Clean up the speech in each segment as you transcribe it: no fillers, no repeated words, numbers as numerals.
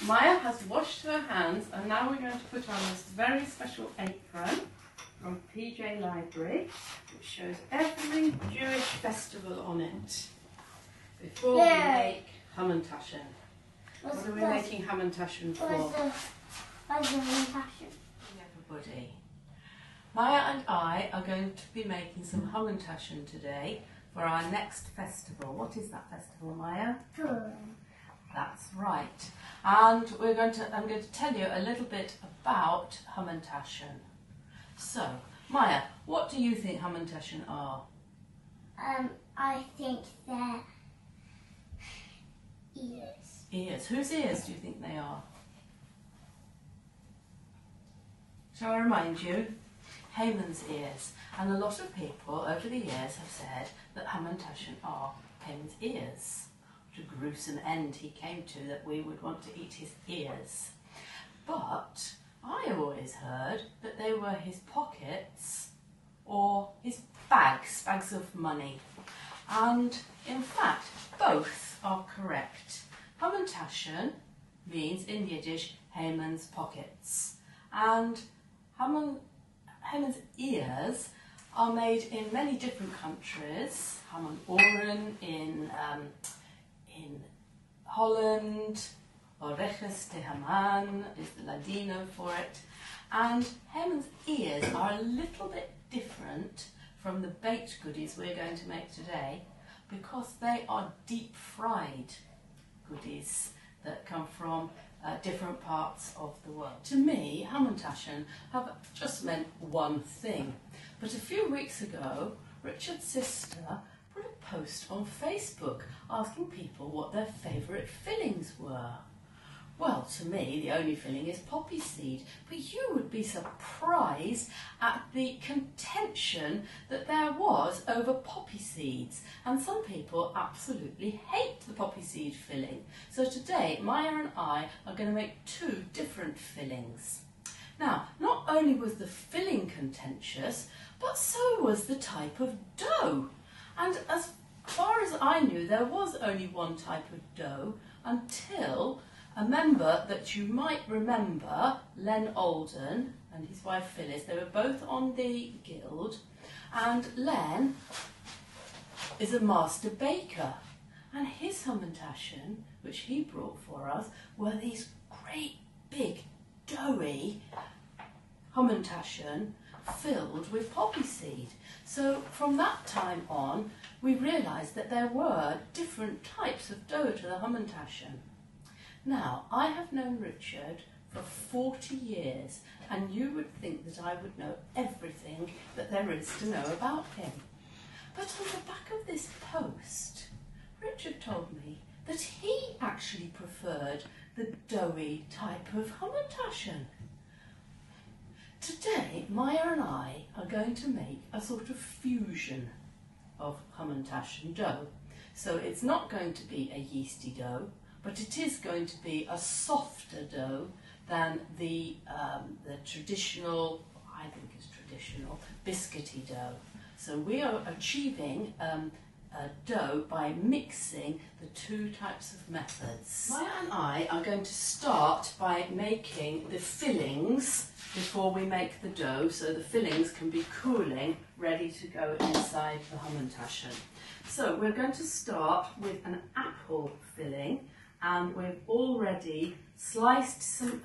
Maya has washed her hands and now we're going to put on this very special apron from PJ Library which shows every Jewish festival on it before we make Hamantaschen. What are we making Hamantaschen for? What's the Hamantaschen? Everybody. Maya and I are going to be making some Hamantaschen today for our next festival. What is that festival, Maya? Purim. That's right. And I'm going to tell you a little bit about Hamantaschen. So, Maya, what do you think Hamantaschen are? I think they're ears. Ears. Whose ears do you think they are? Shall I remind you? Haman's ears. And a lot of people over the years have said that Hamantaschen are Haman's ears. What a gruesome end he came to, that we would want to eat his ears. But I always heard that they were his pockets or his bags of money. And in fact, both are correct. Hamantaschen means in Yiddish Haman's pockets. And Haman's ears are made in many different countries. Haman Oren in Holland, Oreches de Haman is the Ladino for it. And Haman's ears are a little bit different from the baked goodies we're going to make today because they are deep fried goodies that come from different parts of the world. To me, Hamantaschen have just meant one thing. But a few weeks ago, Richard's sister put a post on Facebook asking people what their favourite fillings were. Well, to me, the only filling is poppy seed, but you would be surprised at the contention that there was over poppy seeds, and some people absolutely hate the poppy seed filling. So today, Maya and I are going to make two different fillings. Now, not only was the filling contentious, but so was the type of dough. And as far as I knew, there was only one type of dough until a member that you might remember, Len Alden and his wife Phyllis. They were both on the guild, and Len is a master baker, and his Hamantaschen, which he brought for us, were these great big doughy Hamantaschen filled with poppy seed. So from that time on, we realised that there were different types of dough to the Hamantaschen. Now, I have known Richard for 40 years, and you would think that I would know everything that there is to know about him. But on the back of this post, Richard told me that he actually preferred the doughy type of Hamantaschen. Today, Maya and I are going to make a sort of fusion of Hamantaschen dough. So it's not going to be a yeasty dough, but it is going to be a softer dough than the traditional, I think it's traditional, biscuity dough. So we are achieving a dough by mixing the two types of methods. Maya and I are going to start by making the fillings before we make the dough, so the fillings can be cooling, ready to go inside the Hamantaschen. So we're going to start with an apple filling, and we've already sliced some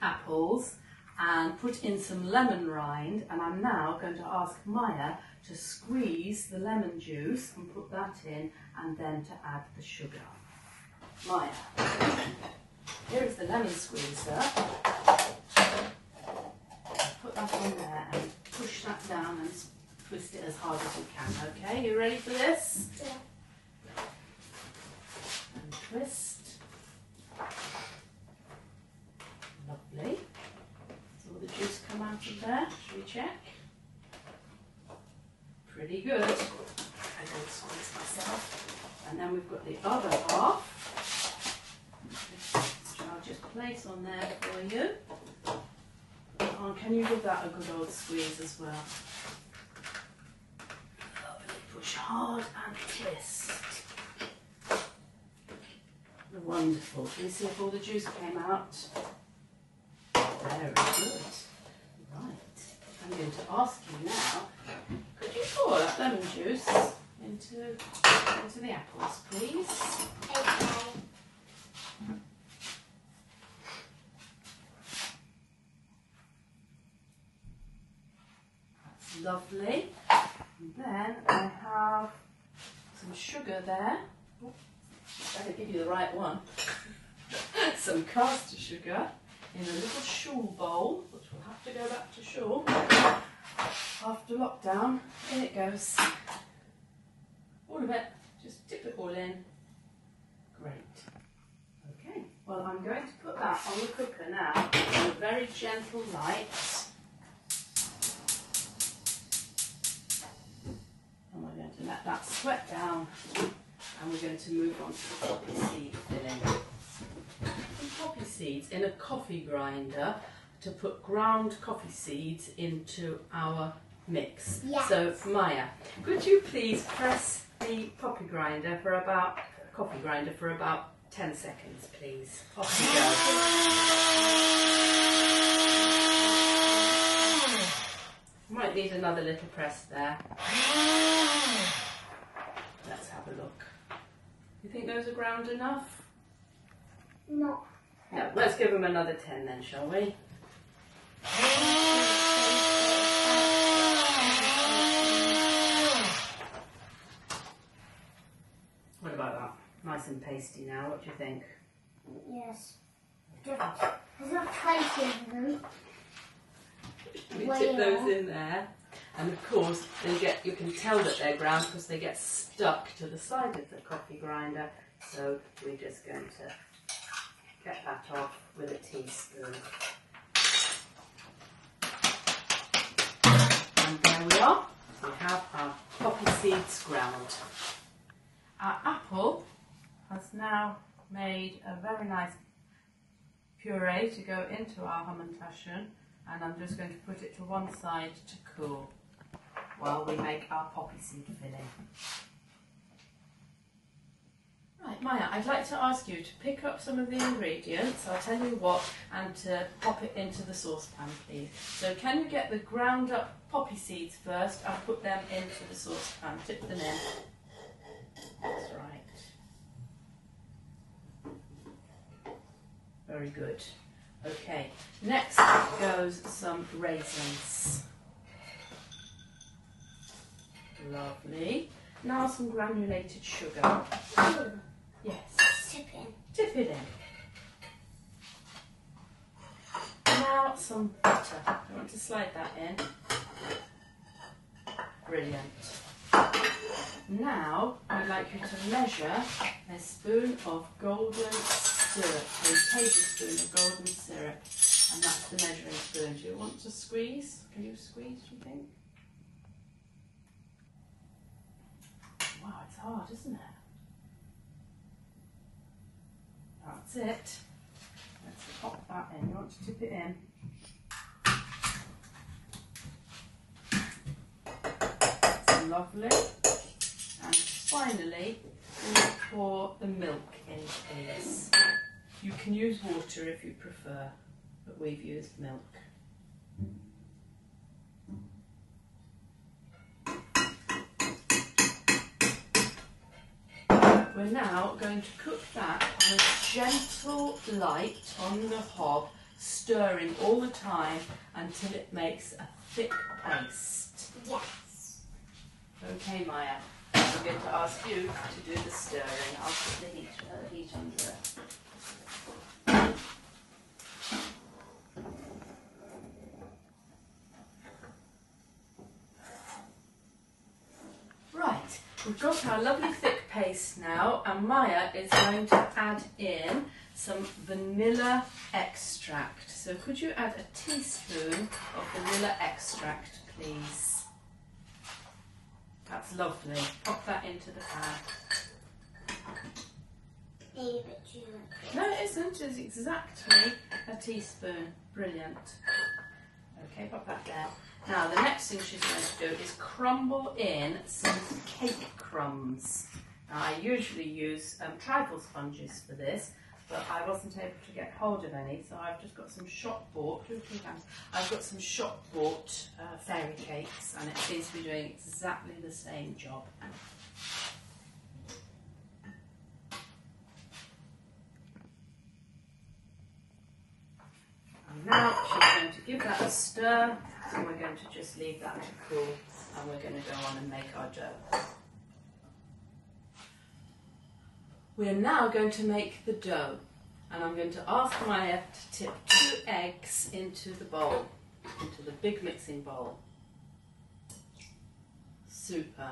apples and put in some lemon rind, and I'm now going to ask Maya to squeeze the lemon juice and put that in, and then to add the sugar. Maya, here is the lemon squeezer. Put that on there and push that down and twist it as hard as you can, okay? You ready for this? Yeah. And twist. Lovely. So all the juice come out of there. Should we check? Pretty good. I don't squeeze myself. And then we've got the other half, which I'll just place on there for you. Oh, can you give that a good old squeeze as well? Push hard and twist. The one Wonderful. Can you see if all the juice came out? Very good. Right. I'm going to ask you now, could you pour that lemon juice into the apples, please? Okay. That's lovely. And then I have some sugar there. Oh, better give you the right one. Some caster sugar in a little shawl bowl, which will have to go back to shawl after lockdown. In it goes. All of it. Just dip it all in. Great. Okay. Well, I'm going to put that on the cooker now on a very gentle light. And we're going to let that sweat down. And we're going to move on to the poppy seed filling. Some poppy seeds in a coffee grinder to put ground coffee seeds into our mix. Yes. So Maya, could you please press the coffee grinder for about 10 seconds, please? Off you go. Might need another little press there. Let's have a look. You think those are ground enough? No. No, let's give them another 10 then, shall we? What about that? Nice and pasty now, what do you think? Yes. There's not 20 of them. We Well, tip yeah. those in there, and of course you can tell that they're ground because they get stuck to the side of the coffee grinder. So we're just going to get that off with a teaspoon. And there we are. We have our poppy seeds ground. Our apple has now made a very nice puree to go into our Hamantaschen, and I'm just going to put it to one side to cool while we make our poppy seed filling. Right, Maya, I'd like to ask you to pick up some of the ingredients, I'll tell you what, and to pop it into the saucepan, please. So can you get the ground up poppy seeds first and put them into the saucepan, tip them in. That's right. Very good. Okay, next goes some raisins. Lovely. Now some granulated sugar. Yes. Tip in. Dip it in. Now some butter. I want to slide that in. Brilliant. Now I'd like you to measure a spoon of golden syrup, a tablespoon of golden syrup, and that's the measuring spoon. Do you want to squeeze? Can you squeeze, do you think? Wow, it's hard, isn't it? That's it. Let's pop that in. You want to tip it in? That's lovely. And finally, we'll pour the milk in, please. You can use water if you prefer, but we've used milk. We're now going to cook that on a gentle light on the hob, stirring all the time until it makes a thick paste. Yes. Okay, Maya, I'm going to ask you to do the stirring. I'll put the heat under it. Right, we've got our lovely thick paste now, and Maya is going to add in some vanilla extract. So could you add a teaspoon of vanilla extract, please? That's lovely. Pop that into the pan. Maybe a bit too much. No, it isn't. It's exactly a teaspoon. Brilliant. Okay, pop that there. Now, the next thing she's going to do is crumble in some cake crumbs. Now, I usually use trifle sponges for this, but I wasn't able to get hold of any, so I've just got some shop bought. I've got some shop bought fairy cakes, and it seems to be doing exactly the same job. And now she's going to give that a stir, and we're going to just leave that to cool, and we're going to go on and make our dough. We're now going to make the dough, and I'm going to ask Maya to tip 2 eggs into the bowl, into the big mixing bowl. Super.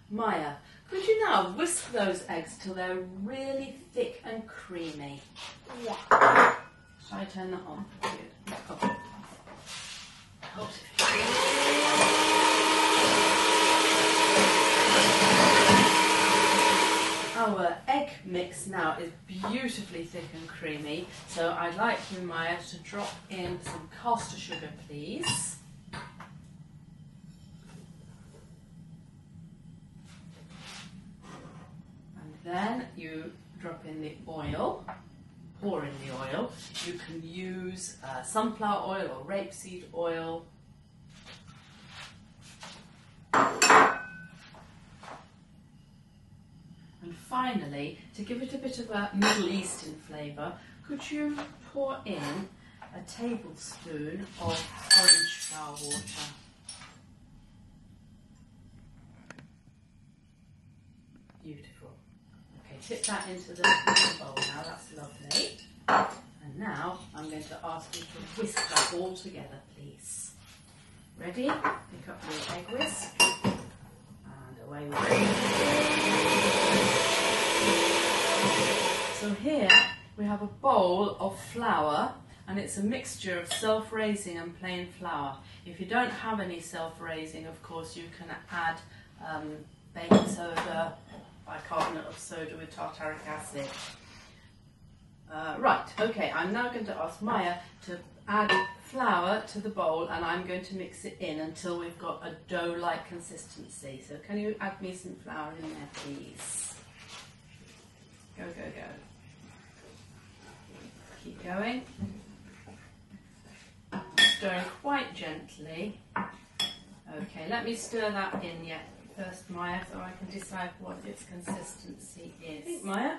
Maya, could you now whisk those eggs till they're really thick and creamy? Yeah. Shall I turn that on? Good. Oh. Our egg mix now is beautifully thick and creamy, so I'd like you, Maya, to drop in some caster sugar, please. And then you drop in the oil, pour in the oil. You can use sunflower oil or rapeseed oil. And finally, to give it a bit of a Middle Eastern flavour, could you pour in a tablespoon of orange flower water? Beautiful. Okay, tip that into the bowl now, that's lovely. And now I'm going to ask you to whisk that all together, please. Ready? Pick up your egg whisk. And away we go. So here we have a bowl of flour, and it's a mixture of self-raising and plain flour. If you don't have any self-raising, of course, you can add baking soda, bicarbonate of soda with tartaric acid. Right, okay, I'm now going to ask Maya to add flour to the bowl, and I'm going to mix it in until we've got a dough-like consistency. So can you add me some flour in there, please? Go, go, go. Keep going. Stirring quite gently. Okay, let me stir that in yet first, Maya, so I can decide what its consistency is. Maya?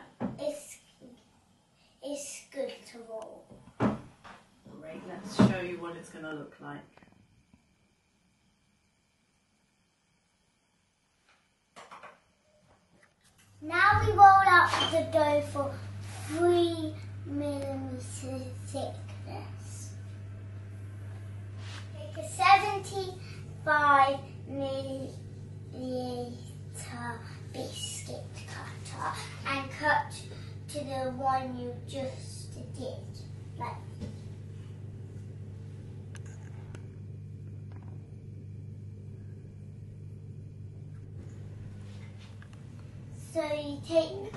It's good to roll. Great, let's show you what it's going to look like. Now we roll out the dough for 3 millimeter thickness. Take a 75 milliliter biscuit cutter and cut to the one you just did. Like so you take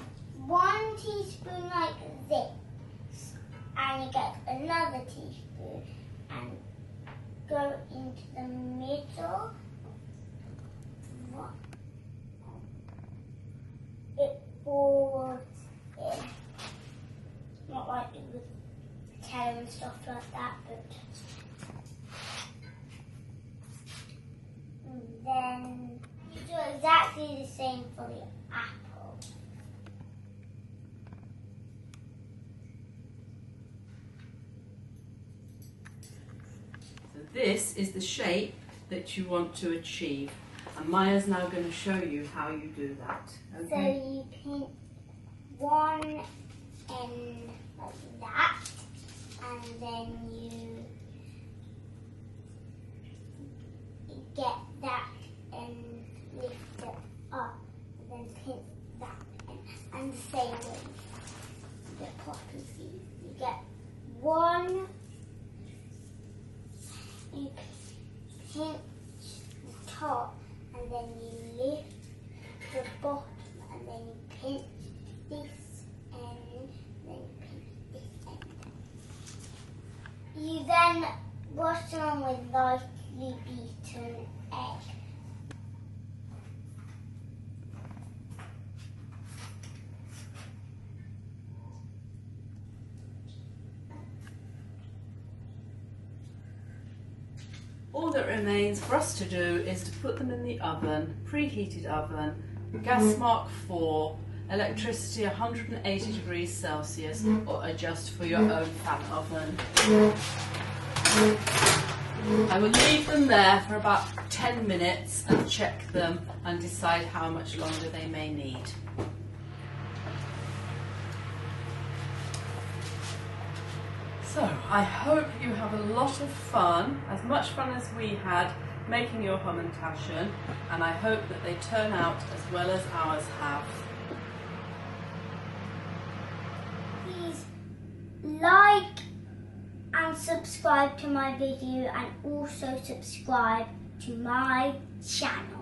1 teaspoon like this, and you get another teaspoon and go into the middle. It falls in. Not like it with tail and stuff like that, but and then you do exactly the same for the apple. So this is the shape that you want to achieve. And Maya's now going to show you how you do that. Okay? So you pinch one end like that, and then you get that and lift it up, and then pinch that end. And the same way the poppy seed. You get one, you pinch the top, and then you lift the bottom, and then you pinch this end, then you pinch this end. You then wash them with lightly beaten egg. All that remains for us to do is to put them in the oven, preheated oven, gas mark 4, electricity 180 degrees Celsius, or adjust for your own fan oven. I will leave them there for about 10 minutes and check them and decide how much longer they may need. So, I hope you have a lot of fun, as much fun as we had making your Hamantaschen, and I hope that they turn out as well as ours have. Please like and subscribe to my video, and also subscribe to my channel.